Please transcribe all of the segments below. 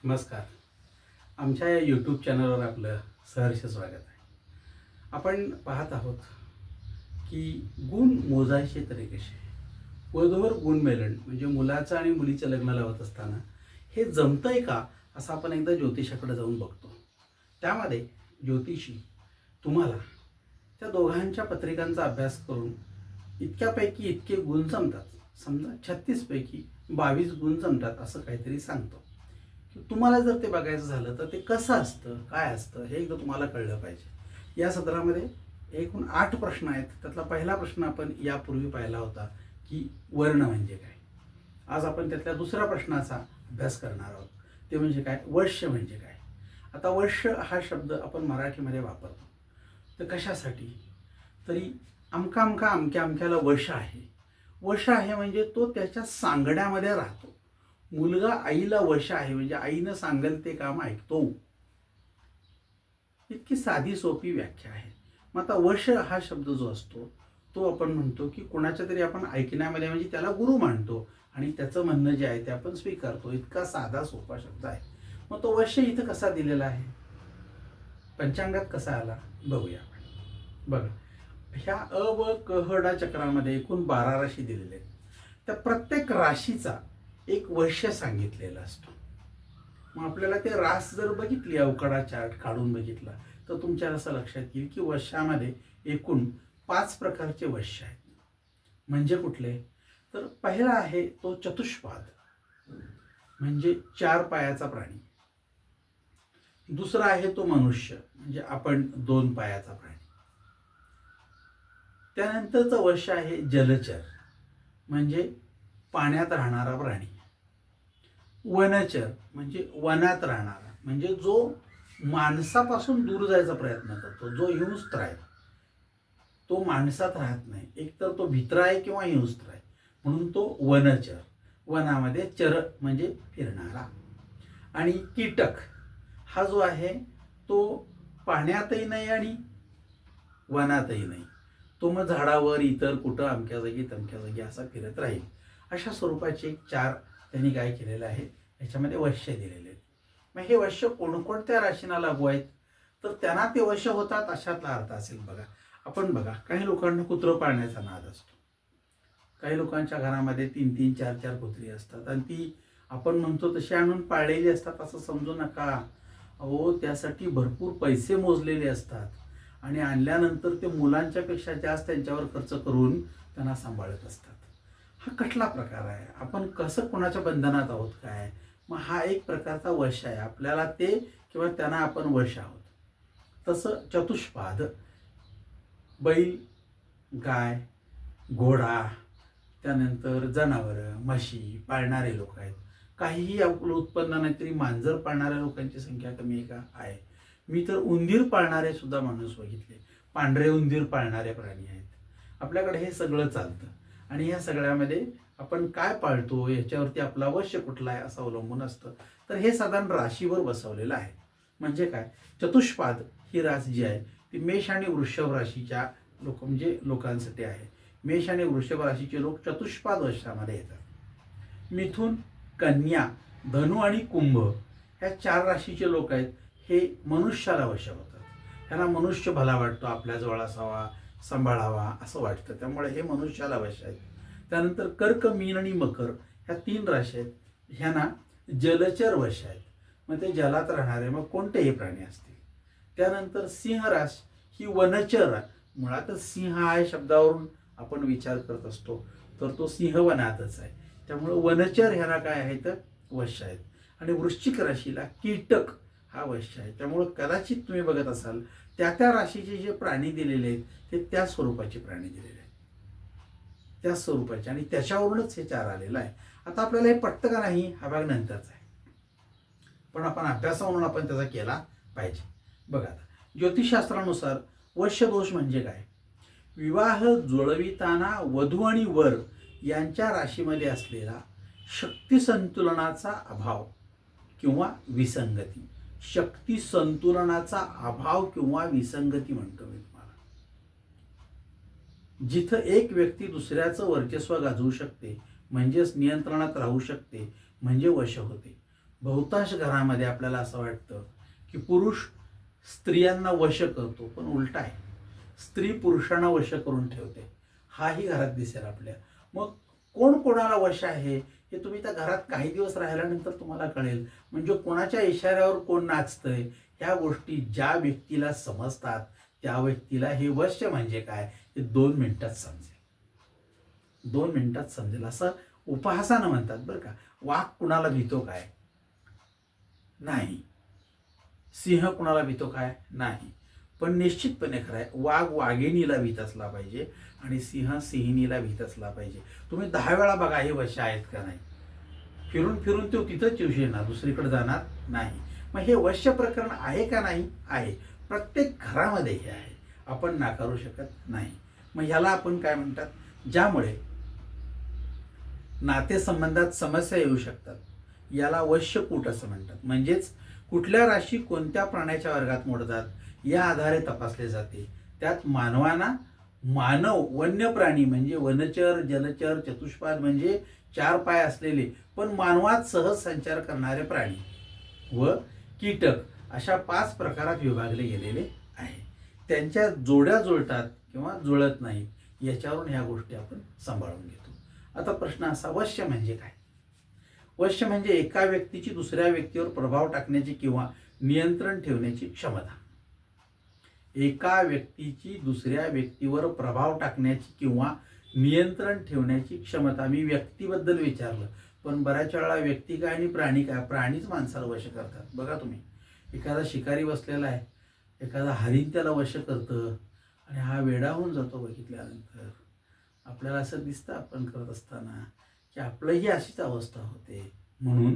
नमस्कार. आमच्या या यूट्यूब चॅनलवर आपलं सहर्ष स्वागत आहे. आपण पाहत आहोत की गुण मोजायचे तरी कसे. वधूवर गुणमेलन म्हणजे मुलाचं आणि मुलीचं लग्न लावत असताना हे जमतंय का असं आपण एकदा ज्योतिषाकडे जाऊन बघतो. त्यामध्ये ज्योतिषी तुम्हाला त्या दोघांच्या पत्रिकांचा अभ्यास करून इतक्यापैकी इतके गुण जमतात, समजा 36 पैकी 22 गुण जमतात असं काहीतरी सांगतो. तुम्हाला जर ते बघायचं झालं तर ते कसं असतं, काय असतं हे एकदा तुम्हाला कळलं पाहिजे. या सत्रामध्ये एकूण 8 प्रश्न आहेत. त्यातला पहिला प्रश्न आपण यापूर्वी पाहिला होता की वर्ण म्हणजे काय. आज आपण त्यातल्या दुसऱ्या प्रश्नाचा अभ्यास करणार आहोत. ते म्हणजे काय, वैश्य म्हणजे काय. आता वैश्य हा शब्द आपण मराठीमध्ये वापरतो तर कशासाठी, तरी अमका अमका अमक्या अमक्याला वश आहे. वश आहे म्हणजे तो त्याच्या सांगण्यामध्ये राहतो. मुलगा आईला वश आहे म्हणजे आईनं सांगेल ते काम ऐकतो. इतकी साधी सोपी व्याख्या आहे. मग आता वश हा शब्द जो असतो तो आपण म्हणतो की कोणाच्या तरी आपण ऐकण्यामध्ये म्हणजे त्याला गुरु मानतो आणि त्याचं म्हणणं जे आहे ते आपण स्वीकारतो. इतका साधा सोपा शब्द आहे. मग तो वश इथं कसा दिलेला आहे, पंचांगात कसा आला बघूया आपण. बघा, ह्या अ व क ह ड चक्रामध्ये एकूण 12 राशी दिलेल्या आहेत. त्या प्रत्येक राशीचा एक वैश्य सांगितलेला असतो. मग आपल्याला ते रास जर बघितली, अवकडा चार्ट काढून बघितला तर तुमच्या असं लक्षात येईल की वश्यामध्ये एकूण 5 प्रकारचे वश्य आहेत. म्हणजे कुठले, तर पहिला आहे तो चतुष्पाद म्हणजे 4 पायाचा प्राणी. दुसरा आहे तो मनुष्य म्हणजे आपण 2 पायाचा प्राणी. त्यानंतरचं वश्य आहे जलचर म्हणजे पाण्यात राहणारा प्राणी. वनचर म्हणजे वनात राहणारा म्हणजे जो माणसापासून दूर जायचा प्रयत्न करतो, जो हिंस्त्र आहे, तो माणसात राहत नाही. एकतर तो भित्रा आहे किंवा हिंस्त्र आहे, म्हणून तो वनचर. वनामध्ये चर म्हणजे फिरणारा. आणि कीटक हा जो आहे तो पाण्यातही नाही आणि वनातही नाही. तो मग झाडावर इतर कुठं अमक्या जागी तमक्या जागी असा फिरत राहील. अशा स्वरूपाचे 4 त्यांनी काय केलेलं आहे, याच्यामध्ये वश्य दिलेले आहेत. मग हे वश्य कोणकोणत्या राशींना लागू आहेत, तर त्यांना ते वश्य होतात अशातला अर्थ असेल. बघा, आपण बघा, काही लोकांना कुत्रं पाळण्याचा नाद असतो. काही लोकांच्या घरामध्ये 3-3, 4-4 कुत्री असतात आणि ती आपण म्हणतो तशी आणून पाळलेली असतात असं समजू नका. अहो, त्यासाठी भरपूर पैसे मोजलेले असतात आणि आणल्यानंतर ते मुलांच्या पेक्षा जास्त त्यांच्यावर खर्च करून त्यांना सांभाळत असतात. हा कठला प्रकार आहे. आपण कसं कोणाच्या बंधनात आहोत काय, मग हा एक प्रकारचा वश आहे. आपल्याला ते किंवा त्यांना आपण वश आहोत. तसं चतुष्पाद बैल, गाय, घोडा, त्यानंतर जनावरं, म्हशी पाळणारे लोक आहेत. काहीही आपलं उत्पन्न नाही तरी मांजर पाळणाऱ्या लोकांची संख्या कमी आहे का, आहे. मी तर उंदीर पाळणारे सुद्धा माणूस बघितले. पांढरे उंदीर पाळणारे प्राणी आहेत. आपल्याकडे हे सगळं चालतं आणि ह्या सगळ्यामध्ये आपण काय पाळतो याच्यावरती आपला वश्य कुठला आहे असं अवलंबून असतं. तर हे साधारण राशीवर बसवलेलं आहे. म्हणजे काय, चतुष्पाद ही रास जी आहे ती मेष आणि वृषभ राशीच्या लोकांसाठी आहे. मेष आणि वृषभ राशीचे लोक चतुष्पाद वशामध्ये येतात. मिथुन, कन्या, धनु आणि कुंभ ह्या 4 राशीचे लोक आहेत. हे मनुष्याला वश होतात. ह्यांना मनुष्य भला वाटतो, आपल्याजवळ असावा, सांभाळावा असं वाटतं, त्यामुळे हे मनुष्याला वश आहेत. त्यानंतर कर्क, मीन आणि मकर ह्या 3 राशी आहेत. ह्यांना जलचर वश आहेत. मग ते जलात राहणारे मग कोणतेही प्राणी असतील. त्यानंतर सिंह रास ही वनचर. मुळातच सिंह हा शब्दावरून आपण विचार करत असतो तर तो सिंह वनातच आहे, त्यामुळे वनचर ह्याला काय आहे तर वश आहेत. आणि वृश्चिक राशीला कीटक हा वश्य आहे. त्यामुळे कदाचित तुम्ही बघत असाल त्या त्या राशीचे जे प्राणी दिलेले आहेत ते त्या स्वरूपाचे प्राणी दिलेले आहेत, त्या स्वरूपाचे, आणि त्याच्यावरूनच हे 4 आलेलं आहे. आता आपल्याला हे पटतं का नाही हा भाग नंतरचा आहे, पण आपण अभ्यास म्हणून आपण त्याचा केला पाहिजे. बघा, आता ज्योतिषशास्त्रानुसार वश्य दोष म्हणजे काय, विवाह जुळविताना वधू आणि वर यांच्या राशीमध्ये असलेला शक्ती संतुलनाचा अभाव किंवा विसंगती. शक्ती संतुलनाचा अभाव किंवा विसंगती म्हणतो मी तुम्हाला. जिथं एक व्यक्ती दुसऱ्याचं वर्चस्व गाजवू शकते म्हणजेच नियंत्रणात राहू शकते म्हणजे वश होते. बहुतांश घरामध्ये आपल्याला असं वाटतं की पुरुष स्त्रियांना वश करतो, पण उलटा आहे. स्त्री पुरुषांना वश करून ठेवते, हाही घरात दिसेल आपल्या. मग कोण कोणाला वश आहे हे तुम्ही त्या घरात काही दिवस राहिल्यानंतर तुम्हाला कळेल. म्हणजे कोणाच्या इशाऱ्यावर कोण नाचतंय ह्या गोष्टी ज्या व्यक्तीला समजतात त्या व्यक्तीला हे वश्य म्हणजे काय हे 2 मिनिटात समजेल. 2 मिनिटात समजेल. असं उपहासानं म्हणतात बरं का. वाघ कुणाला भीतो काय? नाही. सिंह कुणाला भीतो काय? नाही. पण निश्चितपणे खरं आहे, वाघ वाघिणीला भीत असला पाहिजे आणि सिंह सिंहिणीला भीत असला पाहिजे. तुम्ही 10 वेळा बघा हे वश्य आहेत का नाही. फिरून फिरून तो तिथंच येणार, दुसरीकडे जाणार नाही. मग हे वश्य प्रकरण आहे का नाही? आहे. प्रत्येक घरामध्ये हे आहे, आपण नाकारू शकत नाही. मग ह्याला आपण काय म्हणतात, ज्यामुळे नातेसंबंधात समस्या येऊ शकतात, याला वश्यकूट असं म्हणतात. म्हणजेच कुठल्या राशी कोणत्या प्राण्याच्या वर्गात मोडतात या आधारे तपासले जाते. त्यात मानव वन्य प्राणी म्हणजे वनचर, जलचर, चतुष्पाद म्हणजे 4 पाय असलेले पण मानवात सहज संचार करणारे प्राणी व कीटक अशा 5 प्रकारात विभागले गेलेले आहे. त्यांच्या जोड्या जुळतात किंवा जुळत नाहीत याच्यावरून ह्या गोष्टी आपण सांभाळून घेतो. आता प्रश्न असा, वश्य म्हणजे काय? वश्य म्हणजे एका व्यक्तीची दुसऱ्या व्यक्तीवर प्रभाव टाकण्याची किंवा नियंत्रण ठेवण्याची क्षमता. एका व्यक्तीची दुसऱ्या व्यक्तीवर प्रभाव टाकण्याची किंवा नियंत्रण ठेवण्याची क्षमता. मी व्यक्तीबद्दल विचारलं, पण बऱ्याच वेळा व्यक्ती काय आणि प्राणी काय, प्राणीच माणसाला वश करतात. बघा तुम्ही, एखादा शिकारी बसलेला आहे, एखादा हरिण त्याला वश करतं आणि हा वेडा होऊन जातो. बघितल्यानंतर आपल्याला असं दिसतं आपण करत असताना की आपलंही अशीच अवस्था होते. म्हणून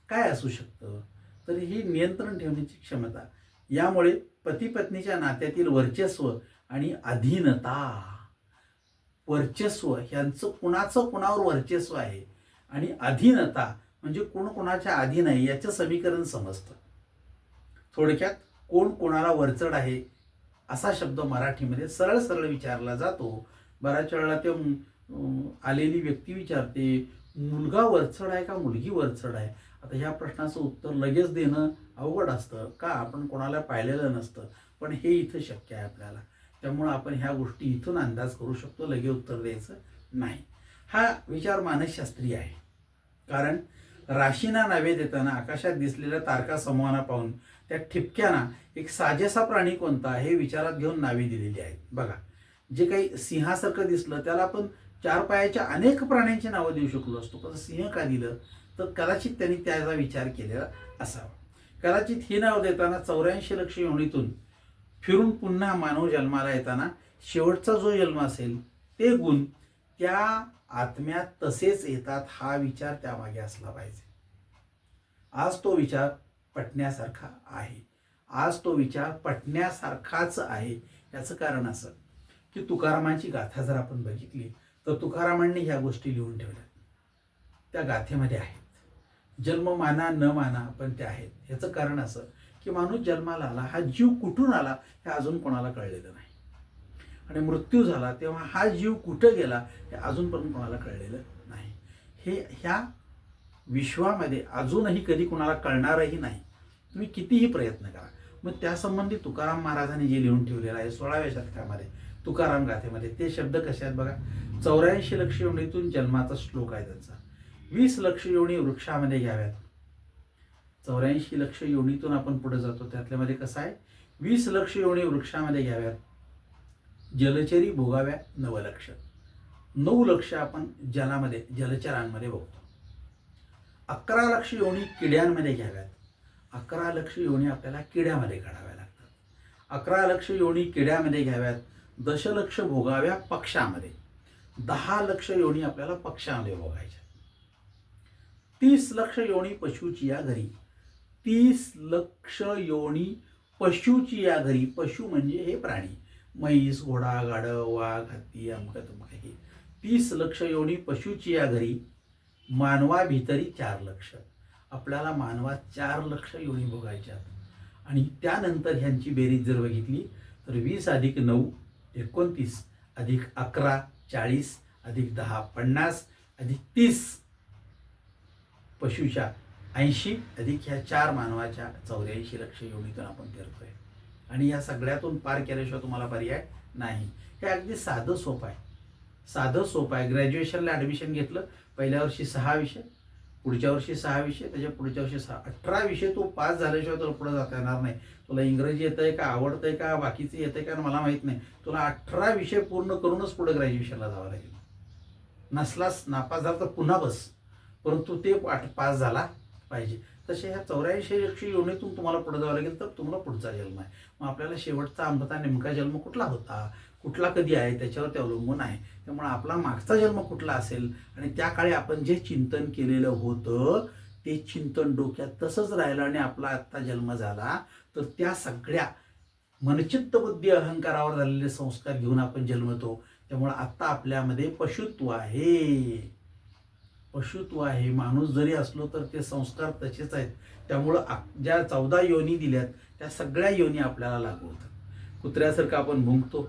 काय असू शकतं, तर ही नियंत्रण ठेवण्याची क्षमता. यामुळे पती पत्नीच्या नात्यातील वर्चस्व आणि अधीनता, वर्चस्व ह्यांचं कुणाचं कुणावर वर्चस्व आहे आणि अधीनता म्हणजे कोण कोणाच्या अधीन आहे याचं समीकरण समजतं. थोडक्यात कोण कोणाला वरचढ आहे असा शब्द मराठीमध्ये सरळ सरळ विचारला जातो. बऱ्याच वेळेला ते आलेली व्यक्ती विचारते, मुलगा वरचढ आहे का मुलगी वरचढ आहे? आता ह्या प्रश्नाचं उत्तर लगेच देणं अवघड असतं का, आपण कोणाला पाहिलेलं नसतं. पण हे इथं शक्य आहे आपल्याला, त्यामुळं आपण ह्या गोष्टी इथून अंदाज करू शकतो, लगेच उत्तर द्यायचं नाही. हा विचार मानसशास्त्रीय आहे. कारण राशींना नावे देताना आकाशात दिसलेल्या तारका समूहांना पाहून त्या ठिपक्यांना एक साजेसा प्राणी कोणता हे विचारात घेऊन नावे दिलेली आहेत. बघा, जे काही सिंहासारखं दिसलं त्याला आपण 4 पायाच्या अनेक प्राण्यांची नावं देऊ शकलो असतो, पण सिंह का दिलं तर कदाचित त्यांनी त्याचा विचार केलेला असावा. कदाचित हे नाव देताना 84 लक्ष योनीतून फिरून पुन्हा मानव जन्माला येताना शेवटचा जो जन्म असेल ते गुण त्या आत्म्यात तसेच येतात हा विचार त्यामागे असला पाहिजे. आज तो विचार पटण्यासारखा आहे. आज तो विचार पटण्यासारखाच आहे. याचं कारण असं की तुकारामांची गाथा जर आपण बघितली तर तुकारामांनी ह्या गोष्टी लिहून ठेवल्या, त्या गाथेमध्ये आहेत. जन्म माना न माना पण त्या आहेत. ह्याचं कारण असं की माणूस जन्माला आला, हा जीव कुठून आला हे अजून कोणाला कळलेलं नाही, आणि मृत्यू झाला तेव्हा हा जीव कुठं गेला हे अजून पण कोणाला कळलेलं नाही. हे ह्या विश्वामध्ये अजूनही कधी कोणाला कळणारही नाही, तुम्ही कितीही प्रयत्न करा. मग त्यासंबंधी तुकाराम महाराजांनी जे लिहून ठेवलेलं आहे 16व्या शतकामध्ये तुकाराम गाथेमध्ये, ते शब्द कसे आहेत बघा. 84 लक्ष योनीतून जन्माचा श्लोक आहे त्यांचा. 20 लक्ष योनी वृक्षामध्ये घ्याव्यात. 84 लक्ष योनीतून आपण पुढे जातो, त्यातल्यामध्ये कसं आहे, 20 लक्ष योनी वृक्षामध्ये घ्याव्यात, जलचरी भोगाव्या 9 लक्ष. 9 लक्ष आपण जलामध्ये जलचरांमध्ये बघतो. 11 लक्ष योनी किड्यांमध्ये घ्याव्यात. 11 लक्ष योनी आपल्याला किड्यामध्ये काढाव्या लागतात. 11 लक्ष योनी किड्यामध्ये घ्याव्यात. दशलक्ष भोगाव्या पक्षामध्ये. 10 लक्ष योनी आपल्याला पक्षामध्ये भोगायच्या. 30 लक्ष योनी पशुची या घरी. 30 लक्ष योनी पशुची या घरी. पशु म्हणजे हे प्राणी, म्हैस, घोडा, गाढव, वाघ, हत्ती, अमक तमक हे. 30 लक्ष योनी पशुची या घरी. मानवा भितरी 4 लक्ष. आपल्याला मानवात 4 लक्ष योनी भोगायच्यात. आणि त्यानंतर ह्यांची बेरीज जर बघितली तर 20 अधिक 9 29 अधिक 11 40 अधिक 10 50 अधिक 30 पशुच्या 80 अधिक ह्या 4 मानवाच्या 84 लक्ष योनीतून आपण फिरतोय आणि या सगळ्यातून पार केल्याशिवाय तुम्हाला पर्याय नाही. हे अगदी साधं सोपं आहे. साधं सोपं आहे. ग्रॅज्युएशनला ॲडमिशन घेतलं, पहिल्या वर्षी 6 विषय, पुढच्या वर्षी 6 विषय, त्याच्या पुढच्या वर्षी 18 विषय तू पास झाल्याशिवाय तुला पुढे जाता येणार नाही. तुला इंग्रजी येतं आहे का, आवडतं आहे का, बाकीचं येतं आहे का मला माहीत नाही. तुला 18 विषय पूर्ण करूनच पुढे ग्रॅज्युएशनला जावं लागेल. नसलास नापास झाला तर पुन्हा बस, परंतु ते पास झाला पाहिजे. तसे ह्या 84 लक्ष योनीतून तुम्हाला पुढे जावं लागेल तर तुम्हाला पुढचा जन्म आहे. मग आपल्याला शेवटचा अमृता नेमका जन्म कुठला होता, कुठला कधी आहे त्याच्यावर ते अवलंबून आहे. त्यामुळे आपला मागचा जन्म कुठला असेल आणि त्या काळी आपण जे चिंतन केलेलं होतं ते चिंतन डोक्यात तसंच राहिलं आणि आपला आत्ता जन्म झाला तर त्या सगळ्या मनचित्त बुद्धी अहंकारावर झालेले संस्कार घेऊन आपण जन्मतो. त्यामुळे आत्ता आपल्यामध्ये पशुत्व आहे. पशुत्व आहे. माणूस जरी असलो तर ते संस्कार तसेच आहेत. त्यामुळं ज्या 14 योनी दिल्यात त्या सगळ्या योनी आपल्याला लागू होतात. कुत्र्यासारखं आपण भुंकतो,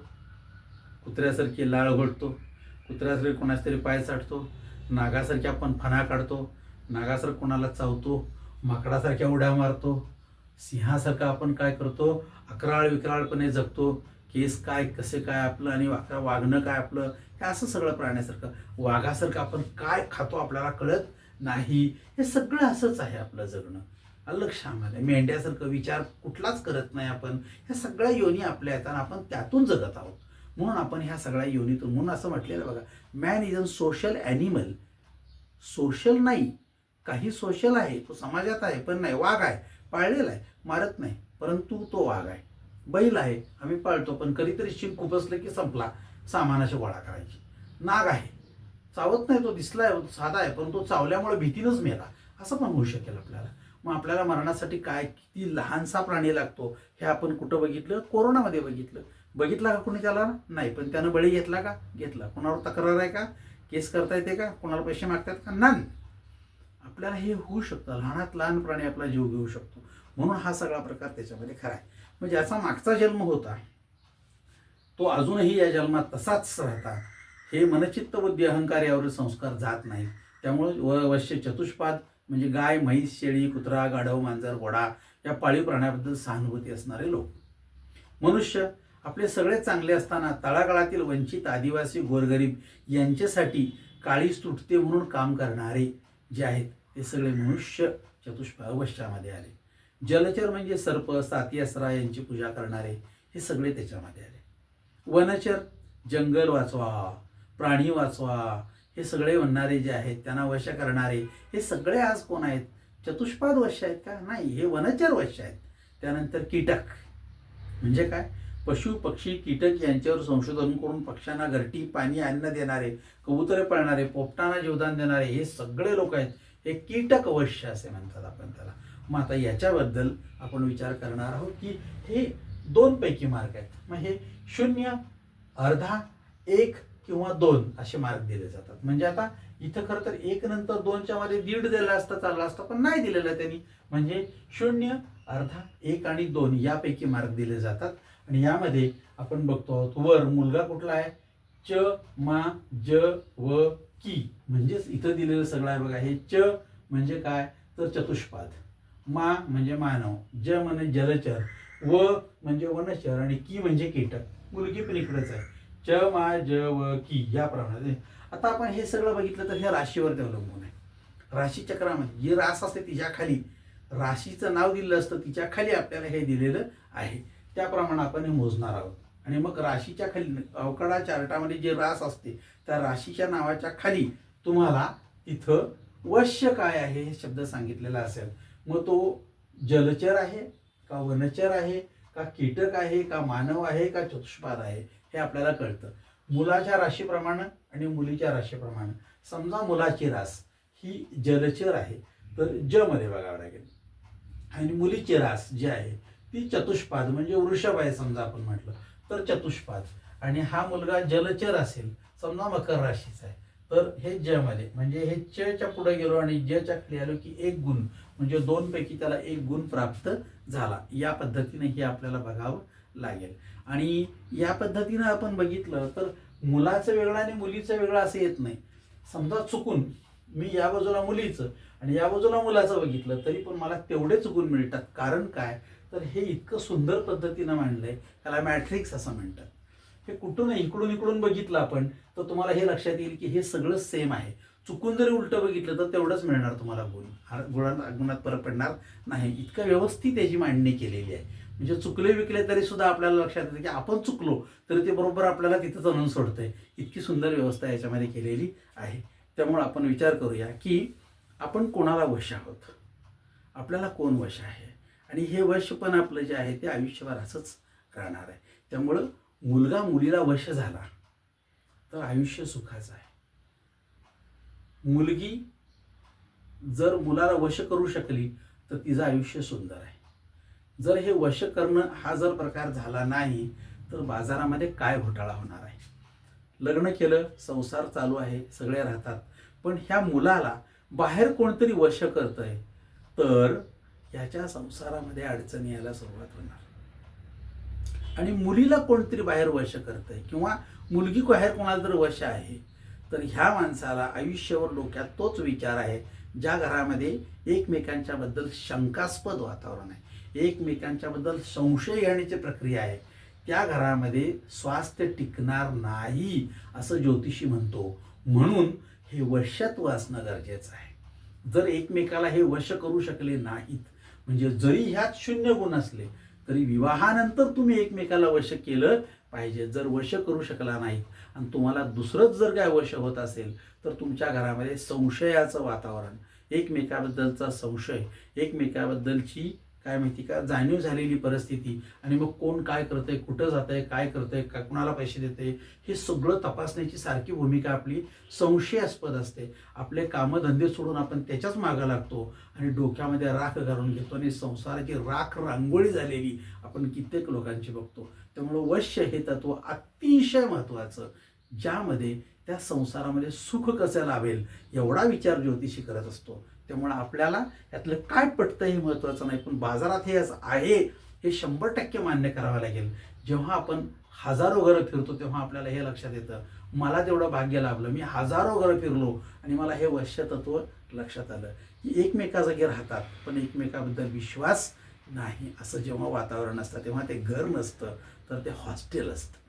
कुत्र्यासारखी लाळ घोटतो, कुत्र्यासारखे कोणाच तरी पाय चाटतो, नागासारखे आपण फणा काढतो, नागासारखं कोणाला चावतो, माकडासारख्या उड्या मारतो, सिंहासारखं आपण काय करतो, अकराळ विक्राळपणे जगतो. केस काय कसे काय आपलं आणि वागणं काय आपलं हे असं सगळं प्राण्यासारखं. वाघासारखं आपण काय खातो आपल्याला कळत नाही. हे सगळं असंच आहे आपलं जगणं. लक्षामध्ये मेंढ्यासारखं विचार कुठलाच करत नाही आपण. ह्या सगळ्या योनी आपल्या येतात, आपण त्यातून जगत आहोत. म्हणून आपण ह्या सगळ्या योनीतून, म्हणून असं म्हटलेलं बघा, man is a social animal. Social नाही, काही सोशल आहे, तो समाजात आहे पण नाही. वाघ आहे, पाळलेला आहे, मारत नाही, परंतु तो वाघ आहे. बैल आहे, आम्ही पाळतो पण कधीतरी शिंक खुपसलं की संपला, सामानाशी गोळा करायची. नाग आहे, चावत नाही, तो दिसलाय साधा आहे पण तो चावल्यामुळे भीतीनंच मेला, असं पण होऊ शकेल आपल्याला. मग आपल्याला मरणासाठी काय किती लहानसा प्राणी लागतो हे आपण कुठं बघितलं, कोरोनामध्ये बघितलं. बघितला का कोणी त्याला? नाही, पण त्यानं बळी घेतला का? घेतला. कोणावर तक्रार आहे का? केस करता येते का? कोणाला पैसे मागतात का? नाही. आपल्याला हे होऊ शकतं. लहानात लहान प्राणी आपला जीव घेऊ शकतो. म्हणून हा सगळा प्रकार त्याच्यामध्ये खरा आहे. म्हणजे ज्याचा मागचा जन्म होता तो अजूनही या जन्मात तसाच राहता. हे मनचित्त बुद्धी अहंकार यावर संस्कार जात नाहीत. त्यामुळे वश्य चतुष्पाद म्हणजे गाय, म्हैस, शेळी, कुत्रा, गाढव, मांजर, घोडा या पाळीव प्राण्याबद्दल सहानुभूती असणारे लोक. मनुष्य आपले सगळे चांगले असताना तळागाळातील वंचित, आदिवासी, गोरगरीब यांच्यासाठी काळीज तुटते म्हणून काम करणारे जे आहेत ते सगळे मनुष्य चतुष्पाद वश्यामध्ये आले. जलचर म्हणजे सर्प, साती, असरा यांची पूजा करणारे हे सगळे त्याच्यामध्ये आले. वनचर जंगल वाचवा, प्राणी वाचवा हे सगळे म्हणणारे जे आहेत त्यांना वश करणारे हे सगळे आज कोण आहेत? चतुष्पाद वश्य आहेत का? नाही, हे वनचर वश्य आहेत. त्यानंतर कीटक म्हणजे काय? पशु, पक्षी, कीटक यांच्यावर संशोधन करून पक्ष्यांना घरटी, पाणी, अन्न देणारे, कबुतरे पाळणारे, पोपटांना जीवदान देणारे हे सगळे लोक आहेत. हे कीटक वश्य असे म्हणतात आपण त्याला. मग आता याच्याबद्दल आपण विचार करणार आहोत की हे 2 पैकी मार्क आहेत. मग हे 0, अर्धा, 1 किंवा 2 असे मार्क दिले जातात. म्हणजे आता इथं खरं तर 1 नंतर 2च्या मध्ये 1.5 दिलं असतं चाललं असतं, पण नाही दिलेलं त्यांनी. म्हणजे 0, अर्धा, 1 आणि 2 यापैकी मार्क दिले जातात. आणि यामध्ये आपण बघतो आहोत वर मुलगा कुठला आहे? च, मा, ज, व, की. म्हणजेच इथं दिलेलं सगळं आहे बघा. हे च म्हणजे काय तर चतुष्पाद, मा म्हणजे मानव, ज म्हणजे जलचर, व म्हणजे वनचर आणि की म्हणजे कीटक. मुलगी पण इकडेच आहे. च, मा, ज, व, की याप्रमाणे. आता आपण हे सगळं बघितलं तर हे राशीवर अवलंबून आहे. राशीचक्रामध्ये जी रास असते तिच्या खाली राशीचं नाव दिलेलं असतं, तिच्या खाली आपल्याला हे दिलेलं आहे. त्याप्रमाणे आपण हे मोजणार आहोत. आणि मग राशीच्या खाली अवकाळा चार्टामध्ये जे रास असते त्या राशीच्या नावाच्या खाली तुम्हाला इथं वश्य काय आहे हे शब्द सांगितलेला असेल. मग तो जलचर आहे का, वनचर आहे का, कीटक आहे का, मानव आहे का, चतुष्पाद आहे हे आपल्याला कळतं. मुलाच्या राशीप्रमाणे आणि मुलीच्या राशीप्रमाणे. समजा मुलाची रास ही जलचर आहे तर ज मध्ये बघावं लागेल. आणि मुलीची रास जी आहे ती चतुष्पाद म्हणजे वृषभ आहे समजा आपण म्हटलं तर चतुष्पाद. आणि हा मुलगा जलचर असेल समजा मकर राशीचा आहे तर हे ज मध्ये. म्हणजे हे च च्या पुढे गेलो आणि ज च्या खाली आलो की 1 गुण, म्हणजे 2 पैकी त्याला 1 गुण प्राप्त झाला. या पद्धतीने हे आपल्याला बघावं लागेल. आणि या पद्धतीनं आपण बघितलं तर मुलाचं वेगळं आणि मुलीचं वेगळं असं येत नाही. समजा चुकून मी या बाजूला मुलीचं आणि या बाजूला मुलाचं बघितलं तरी पण मला तेवढेच गुण मिळतात. कारण काय, तर हे इतकं सुंदर पद्धतीनं मांडलंय, त्याला मॅट्रिक्स असं म्हणतात. हे कुठून इकडून इकडून बघितलं आपण तर तुम्हाला हे लक्षात येईल की हे सगळं सेम आहे. चुकून जरी उलटं बघितलं तर तेवढंच मिळणार तुम्हाला गुणात फरक पडणार नाही. इतकं व्यवस्थित त्याची मांडणी केलेली आहे. म्हणजे चुकले विकले तरी सुद्धा आपल्याला लक्षात येतं की आपण चुकलो तरी ते बरोबर आपल्याला तिथंच आणून सोडतंय. इतकी सुंदर व्यवस्था याच्यामध्ये केलेली आहे. त्यामुळे आपण विचार करूया की आपण कोणाला वश आहोत, आपल्याला कोण वश आहे, आणि हे वश पण आपलं जे आहे ते आयुष्यभर असंच राहणार आहे. त्यामुळं मुलगा मुलीला वश झाला तर आयुष्य सुखाचं आहे. मुलगी जर मुलाला वश करू शकली तर तिचं आयुष्य सुंदर आहे. जर हे वश करणं हा जर प्रकार झाला नाही तर बाजारामध्ये काय घोटाळा होणार आहे. लग्न केलं, संसार चालू आहे, सगळे राहतात, पण ह्या मुलाला बाहेर कोणतरी वश करतंय तर ह्याच्या संसारामध्ये अडचणी यायला सुरुवात होणार. आणि मुलीला कोणतरी बाहेर वश करतंय किंवा मुलगी बाहेर कोणाला जर वश आहे तर ह्या माणसाला आयुष्यावर डोक्यात तोच विचार आहे. ज्या घरामध्ये एकमेकांच्या बद्दल शंकास्पद वातावरण आहे, एकमेकांच्या बद्दल संशय येण्याची प्रक्रिया आहे, त्या घरामध्ये स्वास्थ्य टिकणार नाही असं ज्योतिषी म्हणतो. म्हणून हे वश्यत्व असणं गरजेचं आहे. जर एकमेकाला हे वश करू शकले नाहीत, म्हणजे जरी ह्यात शून्य गुण असले तरी विवाहानंतर तुम्ही एकमेकाला वश केलं पाहिजे. जर वश करू शकला नाहीत आणि तुम्हाला दुसरंच जर काय वश होत असेल तर तुमच्या घरामध्ये संशयाचं वातावरण, एकमेकाबद्दलचा संशय, एकमेकाबद्दलची काय माहिती का जाणीव झालेली परिस्थिती, आणि मग कोण काय करतंय, कुठं जातंय, काय करतंय, का कुणाला पैसे देते, हे सगळं तपासण्याची सारखी भूमिका आपली संशयास्पद असते. आपले कामधंदे सोडून आपण त्याच्याच मागं लागतो आणि डोक्यामध्ये राख घालून घेतो आणि संसाराची राख रांगोळी झालेली आपण कित्येक लोकांची बघतो. त्यामुळं वश्य हे तत्व अतिशय महत्त्वाचं, ज्यामध्ये त्या संसारामध्ये सुख कसं लाभेल एवढा विचार ज्योतिषी करत असतो. त्यामुळे आपल्याला यातलं काय पटतं हे महत्त्वाचं नाही, पण बाजारात हे असं आहे हे 100% मान्य करावं लागेल. जेव्हा आपण हजारो घरं फिरतो तेव्हा आपल्याला हे लक्षात येतं, मला तेवढं भाग्य लाभलं, मी हजारो घरं फिरलो आणि मला हे वश्य तत्व लक्षात आलं की एकमेका जागी राहतात पण एकमेकाबद्दल विश्वास नाही. असं जेव्हा वातावरण असतं तेव्हा ते घर नसतं तर ते हॉस्टेल असतं.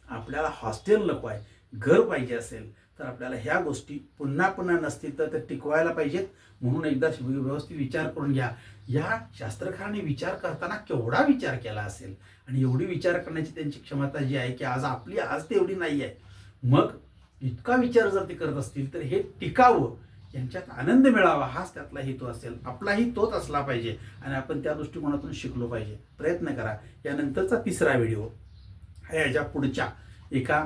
आपल्याला हॉस्टेल नको आहे, घर पाहिजे असेल तर आपल्याला ह्या गोष्टी पुन्हा पुन्हा नसतील तर ते टिकवायला पाहिजेत. म्हणून एकदा व्यवस्थित विचार करून घ्या. या शास्त्रकारांनी विचार करताना केवढा विचार केला असेल आणि एवढी विचार करण्याची त्यांची क्षमता जी आहे की आज ते एवढी नाही आहे. मग इतका विचार जर ते करत असतील तर हे टिकावं, यांच्यात आनंद मिळावा हाच त्यातला हेतू असेल. आपलाही तोच असला पाहिजे आणि आपण त्या दृष्टिकोनातून शिकलो पाहिजे. प्रयत्न करा. यानंतरचा तिसरा व्हिडिओ हा याच्या पुढच्या एका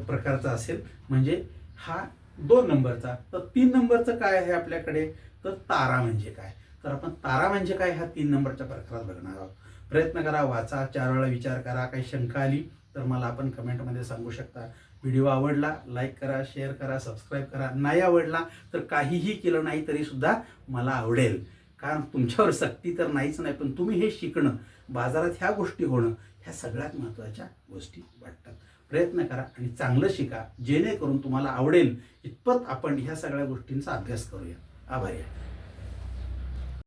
प्रकारचा असेल, म्हणजे हा 2 नंबरचा. तर 3 नंबरचं काय आहे आपल्याकडे, तर तारा म्हणजे काय. तर आपण तारा म्हणजे काय ह्या 3 नंबरच्या प्रकारात बघणार आहोत. प्रयत्न करा, वाचा, 4 वेळा विचार करा. काही शंका आली तर मला आपण कमेंटमध्ये सांगू शकता. व्हिडिओ आवडला लाईक करा, शेअर करा, सबस्क्राईब करा. नाही आवडला तर काहीही केलं नाही तरी सुद्धा मला आवडेल, कारण तुमच्यावर सक्ती तर नाहीच नाही, पण तुम्ही हे शिकणं, बाजारात ह्या गोष्टी होणं, ह्या सगळ्यात महत्त्वाच्या गोष्टी वाटतात. प्रयत्न करा आणि चांगलं शिका, जेणेकरून तुम्हाला आवडेल इतपत आपण ह्या सगळ्या गोष्टींचा अभ्यास करूया. आभारी आहे.